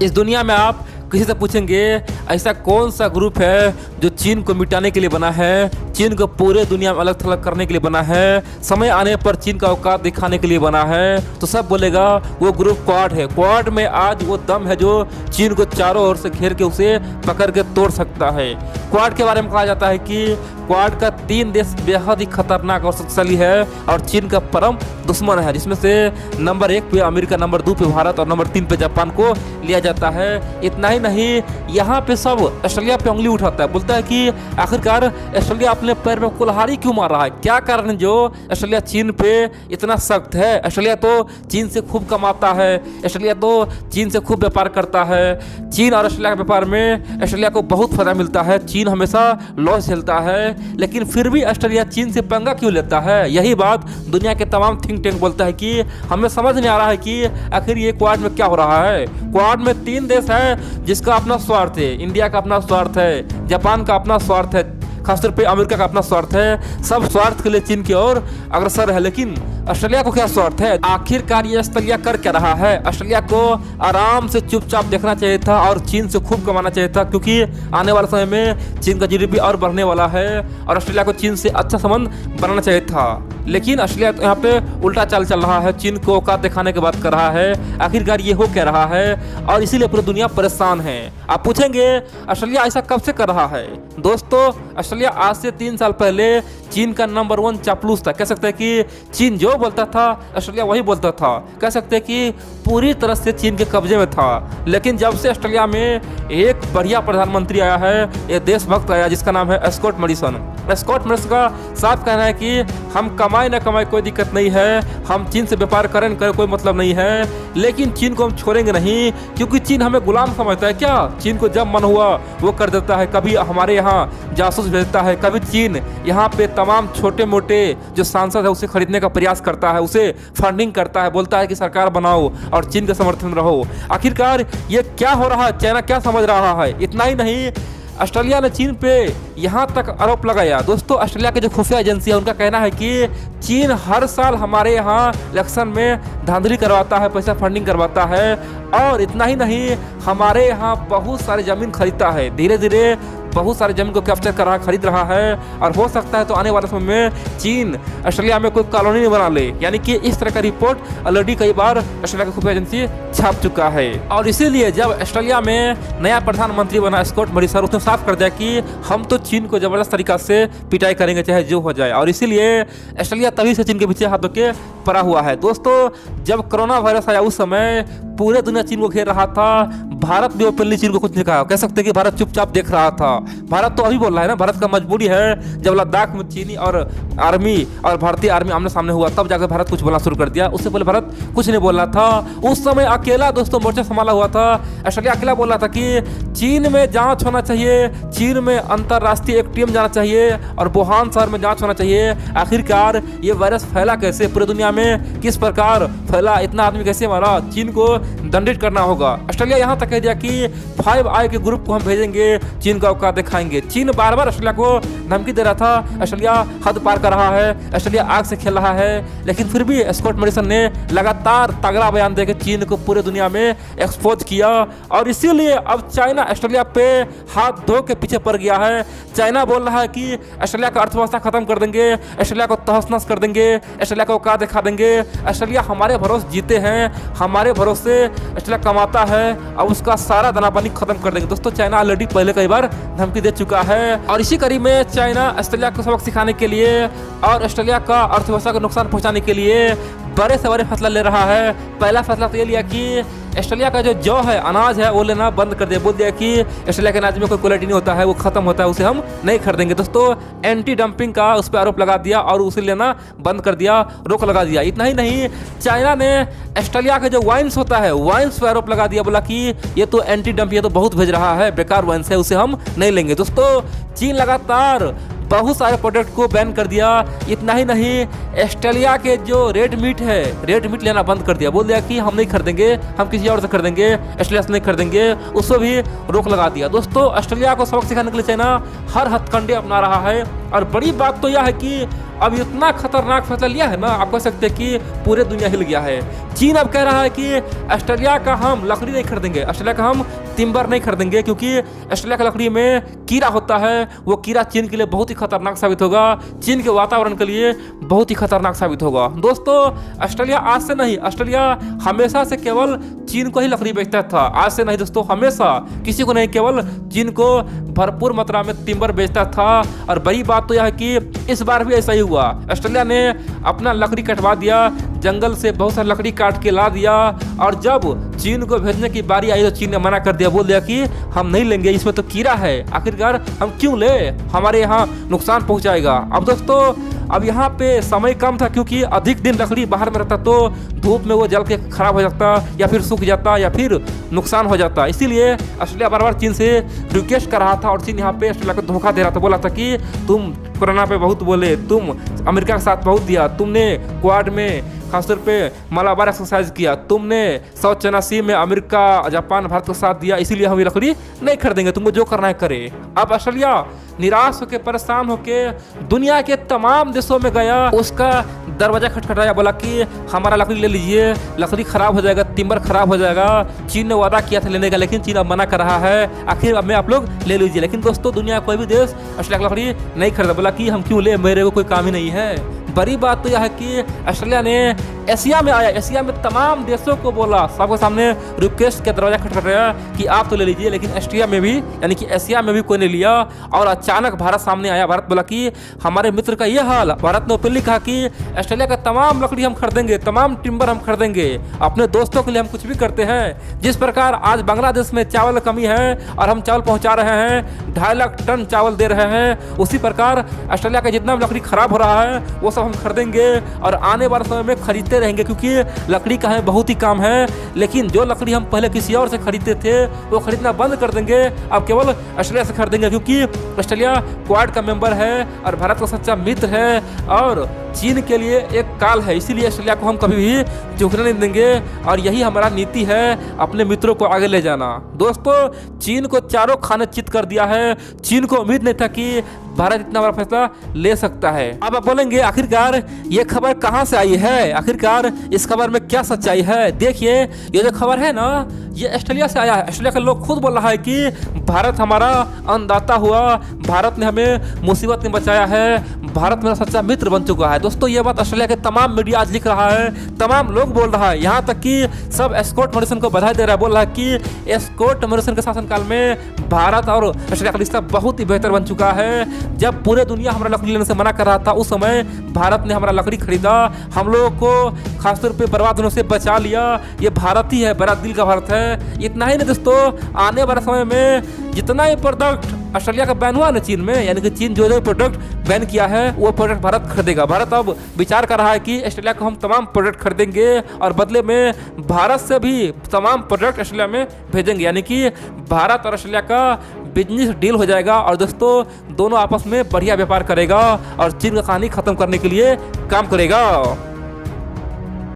इस दुनिया में आप किसी से पूछेंगे ऐसा कौन सा ग्रुप है जो चीन को मिटाने के लिए बना है, चीन को पूरे दुनिया में अलग थलग करने के लिए बना है, समय आने पर चीन का औकात दिखाने के लिए बना है, तो सब बोलेगा वो ग्रुप क्वाड है। क्वाड में आज वो दम है जो चीन को चारों ओर से घेर के उसे पकड़ के तोड़ सकता है। क्वाड के बारे में कहा जाता है कि क्वाड का 3 देश बेहद ही खतरनाक और शक्तिशाली है और चीन का परम दुश्मन है, जिसमें से नंबर 1 पे अमेरिका, नंबर 2 पे भारत और नंबर 3 पे जापान को लिया जाता है। इतना ही नहीं, यहाँ पे सब ऑस्ट्रेलिया पे उंगली उठाता है, बोलता है कि आखिरकार ऑस्ट्रेलिया अपने पैर में कुल्हाड़ी क्यों मार रहा है, क्या कारण है जो ऑस्ट्रेलिया चीन पे इतना सख्त है। ऑस्ट्रेलिया तो चीन से खूब कमाता है, ऑस्ट्रेलिया तो चीन से खूब व्यापार करता है, चीन और ऑस्ट्रेलिया के व्यापार में ऑस्ट्रेलिया को बहुत फायदा मिलता है, चीन हमेशा लॉस झेलता है, लेकिन फिर भी ऑस्ट्रेलिया चीन से पंगा क्यों लेता है। यही बात दुनिया के तमाम थिंक टैंक बोलता है कि हमें समझ नहीं आ रहा है कि आखिर ये क्वाड में क्या हो रहा है। क्वाड में 3 देश है जिसका अपना स्वार्थ है, इंडिया का अपना स्वार्थ है, जापान का अपना स्वार्थ है, खासतौर पे अमेरिका का अपना स्वार्थ है। सब स्वार्थ के लिए चीन की ओर अग्रसर है, लेकिन ऑस्ट्रेलिया को क्या स्वार्थ है। आखिरकार ये ऑस्ट्रेलिया कर क्या रहा है। ऑस्ट्रेलिया को आराम से चुपचाप देखना चाहिए था और चीन से खूब कमाना चाहिए था, क्योंकि आने वाले समय में चीन का जीडीपी और बढ़ने वाला है और ऑस्ट्रेलिया को चीन से अच्छा संबंध बनाना चाहिए था। लेकिन ऑस्ट्रेलिया तो यहाँ पे उल्टा चाल चल रहा है, चीन को औकात दिखाने की बात कर रहा है। आखिरकार ये हो क्या रहा है और इसीलिए पूरी दुनिया परेशान है। आप पूछेंगे ऑस्ट्रेलिया ऐसा कब से कर रहा है। दोस्तों, ऑस्ट्रेलिया आज से 3 साल पहले चीन का नंबर 1 चापलूस था। कह सकते हैं कि चीन जो बोलता था ऑस्ट्रेलिया वही बोलता था। कह सकते हैं कि पूरी तरह से चीन के कब्जे में था। लेकिन जब से ऑस्ट्रेलिया में एक बढ़िया प्रधानमंत्री आया है, एक देशभक्त आया जिसका नाम है स्कॉट मॉरिसन। स्कॉट मॉरिसन का साफ कहना है कि हम कमाए न कमाए कोई दिक्कत नहीं है, हम चीन से व्यापार करें न करें कोई मतलब नहीं है, लेकिन चीन को हम छोड़ेंगे नहीं, क्योंकि चीन हमें गुलाम समझता है। क्या चीन को जब मन हुआ वो कर देता है, कभी हमारे यहाँ जासूस भेजता है, कभी चीन यहाँ पे तमाम छोटे मोटे जो सांसद है उसे खरीदने का प्रयास करता है, उसे फंडिंग करता है, बोलता है कि सरकार बनाओ और चीन के समर्थन में रहो। आखिरकार ये क्या हो रहा है, चाइना क्या समझ रहा है। इतना ही नहीं, ऑस्ट्रेलिया ने चीन पे यहाँ तक आरोप लगाया। दोस्तों, ऑस्ट्रेलिया के जो खुफिया एजेंसी है उनका कहना है कि चीन हर साल हमारे यहाँ इलेक्शन में धांधली करवाता है, पैसा फंडिंग करवाता है, और इतना ही नहीं, हमारे यहाँ बहुत सारी ज़मीन खरीदता है, धीरे धीरे बहुत सारी जमीन को कैप्चर कर रहा है, खरीद रहा है, और हो सकता है तो आने वाले समय में चीन ऑस्ट्रेलिया में कोई कॉलोनी नहीं बना ले। यानी कि इस तरह का रिपोर्ट ऑलरेडी कई बार ऑस्ट्रेलिया की खुफिया एजेंसी छाप चुका है। और इसीलिए जब ऑस्ट्रेलिया में नया प्रधानमंत्री बना स्कॉट मॉरिसन, उसने साफ कर दिया कि हम तो चीन को जबरदस्त तरीका से पिटाई करेंगे चाहे जो हो जाए। और इसीलिए ऑस्ट्रेलिया तभी से चीन के पीछे हाथ धोके पड़ा हुआ है। दोस्तों, जब कोरोना वायरस आया उस समय पूरे दुनिया चीन को घेर रहा था, भारत भी ओपनली चीन को कुछ नहीं कहा। कह सकते हैं कि भारत चुपचाप देख रहा था। भारत तो अभी बोल रहा है ना, भारत का मजबूरी है। जब लद्दाख में चीनी और आर्मी और भारतीय आर्मी आमने सामने हुआ तब जाकर भारत कुछ बोलना शुरू कर दिया। उससे पहले भारत कुछ नहीं बोल रहा था। उस समय अकेला दोस्तों मोर्चा संभाला हुआ था। ऑस्ट्रेलिया अकेला बोल रहा था कि चीन में जांच होना चाहिए, चीन में अंतर्राष्ट्रीय एक टीम जाना चाहिए और वुहान शहर में जांच होना चाहिए। आखिरकार ये वायरस फैला कैसे, पूरी दुनिया में किस प्रकार फैला, इतना आदमी कैसे मारा, चीन को दंडित करना होगा। ऑस्ट्रेलिया यहाँ तक कह दिया कि 5 आई के ग्रुप को हम भेजेंगे, चीन का औकात दिखाएंगे। चीन बार बार ऑस्ट्रेलिया को धमकी दे रहा था, ऑस्ट्रेलिया हद पार कर रहा है, ऑस्ट्रेलिया आग से खेल रहा है, लेकिन फिर भी स्कॉट मॉरिसन ने लगातार तगड़ा बयान देकर चीन को पूरे दुनिया में एक्सपोज किया। और इसीलिए अब चाइना ऑस्ट्रेलिया पे हाथ धो के पीछे पड़ गया है। चाइना बोल रहा है कि ऑस्ट्रेलिया का अर्थव्यवस्था खत्म कर देंगे, ऑस्ट्रेलिया को तहस नहस कर देंगे, ऑस्ट्रेलिया को औकात दिखा देंगे। ऑस्ट्रेलिया हमारे भरोसे जीते हैं, हमारे भरोसे ऑस्ट्रेलिया कमाता है, अब उसका सारा दानापानी खत्म कर देंगे। दोस्तों, चाइना ऑलरेडी पहले कई बार धमकी दे चुका है और इसी कड़ी में चाइना ऑस्ट्रेलिया को सबक सिखाने के लिए और ऑस्ट्रेलिया का अर्थव्यवस्था को नुकसान पहुंचाने के लिए बड़े से बड़े फैसला ले रहा है। पहला फैसला तो ये लिया कि ऑस्ट्रेलिया का जो जौ है, अनाज है, वो लेना बंद कर दिया। बोल दिया कि ऑस्ट्रेलिया के अनाज में कोई क्वालिटी नहीं होता है, वो खत्म होता है, उसे हम नहीं खरीदेंगे। दोस्तों, एंटी डंपिंग का उस पर आरोप लगा दिया और उसे लेना बंद कर दिया, रोक लगा दिया। इतना ही नहीं, चाइना ने ऑस्ट्रेलिया का जो वाइन्स होता है, वाइन्स पर आरोप लगा दिया, बोला कि ये तो एंटी डंप, ये तो बहुत भेज रहा है, बेकार वाइन्स है, उसे हम नहीं लेंगे। दोस्तों, चीन लगातार बहुत सारे प्रोडक्ट को बैन कर दिया। इतना ही नहीं, ऑस्ट्रेलिया के जो रेड मीट है, रेड मीट लेना बंद कर दिया। बोल दिया कि हम नहीं खरीदेंगे, हम किसी और से खरीदेंगे, ऑस्ट्रेलिया से नहीं खरीदेंगे, उसको भी रोक लगा दिया। दोस्तों, ऑस्ट्रेलिया को सबक सिखाने के लिए चाइना हर हथकंडे अपना रहा है। और बड़ी बात तो यह है कि अब इतना खतरनाक फैसला लिया है ना, आप कह सकते हैं कि पूरे दुनिया हिल गया है। चीन अब कह रहा है कि ऑस्ट्रेलिया का हम लकड़ी नहीं खरीदेंगे, ऑस्ट्रेलिया का हम टिम्बर नहीं खरीदेंगे, क्योंकि ऑस्ट्रेलिया की लकड़ी में कीड़ा होता है। वो कीड़ा चीन के लिए बहुत ही खतरनाक साबित होगा, चीन के वातावरण के लिए बहुत ही खतरनाक साबित होगा। दोस्तों, ऑस्ट्रेलिया आज से नहीं, ऑस्ट्रेलिया हमेशा से केवल चीन को ही लकड़ी बेचता था। आज से नहीं दोस्तों, हमेशा किसी को नहीं, केवल चीन को भरपूर मात्रा में टिम्बर बेचता था। और बड़ी बात तो यह है कि इस बार भी ऐसा ही हुआ। ऑस्ट्रेलिया ने अपना लकड़ी कटवा दिया, जंगल से बहुत सारी लकड़ी काट के ला दिया, और जब चीन को भेजने की बारी आई तो चीन ने मना कर दिया, बोल दिया कि हम नहीं लेंगे, इसमें तो कीड़ा है, आखिरकार हम क्यों ले, हमारे यहाँ नुकसान पहुंचाएगा। अब दोस्तों, अब यहाँ पे समय कम था, क्योंकि अधिक दिन लकड़ी बाहर में रहता तो धूप में वो जल के खराब हो जाता, या फिर सूख जाता, या फिर नुकसान हो जाता। इसीलिए ऑस्ट्रेलिया बार बार चीन से रिक्वेस्ट कर रहा था, और चीन यहाँ पे ऑस्ट्रेलिया को धोखा दे रहा था, बोला था कि तुम कोरोना पे बहुत बोले, तुम अमेरिका के साथ बहुत दिया, तुमने क्वाड में खासतौर पे मलाबार एक्सरसाइज किया, तुमने साउथ चाइना सी में अमेरिका, जापान, भारत को साथ दिया, इसीलिए हम ये लकड़ी नहीं खरीदेंगे, तुमको जो करना है करे। अब ऑस्ट्रेलिया निराश होकर, परेशान होकर दुनिया के तमाम देशों में गया, उसका दरवाजा खटखटाया, बोला कि हमारा लकड़ी ले लीजिए, लकड़ी खराब हो जाएगा, टिम्बर खराब हो जाएगा। चीन ने वादा किया था लेने का, लेकिन चीन अब मना कर रहा है, आखिर अब मैं आप लोग ले लीजिए। लेकिन दोस्तों, दुनिया कोई भी देश ऑस्ट्रेलिया की लकड़ी नहीं खरीदा, बोला कि हम क्यों ले, मेरे को कोई काम ही नहीं है। बड़ी बात तो यह है कि ऑस्ट्रेलिया ने एशिया में आया, एशिया में तमाम देशों को बोला, सबके सामने रिक्वेस्ट के दरवाजा खटखटाया कि आप तो ले लीजिए, लेकिन ऑस्ट्रेलिया में भी, यानी कि एशिया में भी कोई नहीं लिया। और अचानक भारत सामने आया, भारत बोला कि हमारे मित्र का ये हाल। भारत ने ओपनली कहा कि ऑस्ट्रेलिया का तमाम लकड़ी हम खरीदेंगे, तमाम टिम्बर हम खरीदेंगे, अपने दोस्तों के लिए हम कुछ भी करते हैं। जिस प्रकार आज बांग्लादेश में चावल कमी है और हम चावल पहुंचा रहे हैं, 2.5 लाख टन चावल दे रहे हैं, उसी प्रकार ऑस्ट्रेलिया का जितना भी लकड़ी खराब हो रहा है वो सब हम खरीदेंगे, और आने वाले समय में खरीदते रहेंगे, क्योंकि लकड़ी का है बहुत ही काम है। लेकिन जो लकड़ी हम पहले किसी और से खरीदते थे वो खरीदना बंद कर देंगे, अब केवल ऑस्ट्रेलिया से खरीदेंगे, क्योंकि ऑस्ट्रेलिया क्वाड का मेंबर है और भारत का सच्चा मित्र है, और चीन के लिए एक काल है। इसीलिए ऑस्ट्रेलिया को हम कभी भी झुकने नहीं देंगे, और यही हमारा नीति है, अपने मित्रों को आगे ले जाना। दोस्तों, चीन को चारों खाने चित कर दिया है। चीन को उम्मीद नहीं था कि भारत इतना बड़ा फैसला ले सकता है। अब आप बोलेंगे आखिरकार ये खबर कहां से आई है, आखिरकार इस खबर में क्या सच्चाई है। देखिए, ये जो खबर है ना, ये ऑस्ट्रेलिया से आया है। ऑस्ट्रेलिया के लोग खुद बोल रहा है कि भारत हमारा अन्नदाता हुआ, भारत ने हमें मुसीबत में बचाया है, भारत मेरा सच्चा मित्र बन चुका है। दोस्तों, ये बात ऑस्ट्रेलिया के तमाम मीडिया आज लिख रहा है, तमाम लोग बोल रहा है, यहाँ तक कि सब स्कॉट मॉरिसन को बधाई दे रहा है, बोल रहा है कि स्कॉट मॉरिसन के शासनकाल में भारत और ऑस्ट्रेलिया का रिश्ता बहुत ही बेहतर बन चुका है। जब पूरे दुनिया हमारा लकड़ी लेने से मना कर रहा था, उस समय भारत ने हमारा लकड़ी खरीदा, हम लोगों को खासतौर पे बर्बाद होने से बचा लिया। ये भारत ही है, बड़ा दिल का भारत है। इतना ही नहीं दोस्तों, आने वाले समय में जितना ही प्रोडक्ट ऑस्ट्रेलिया का बैन हुआ ना चीन में, यानी कि चीन जो प्रोडक्ट बैन किया है वो प्रोडक्ट भारत खरीदेगा। भारत अब विचार कर रहा है कि ऑस्ट्रेलिया को हम तमाम प्रोडक्ट खरीदेंगे, और बदले में भारत से भी तमाम प्रोडक्ट ऑस्ट्रेलिया में भेजेंगे, यानी कि भारत और ऑस्ट्रेलिया का बिजनेस डील हो जाएगा। और दोस्तों, दोनों आपस में बढ़िया व्यापार करेगा और चीन का कहानी खत्म करने के लिए काम करेगा।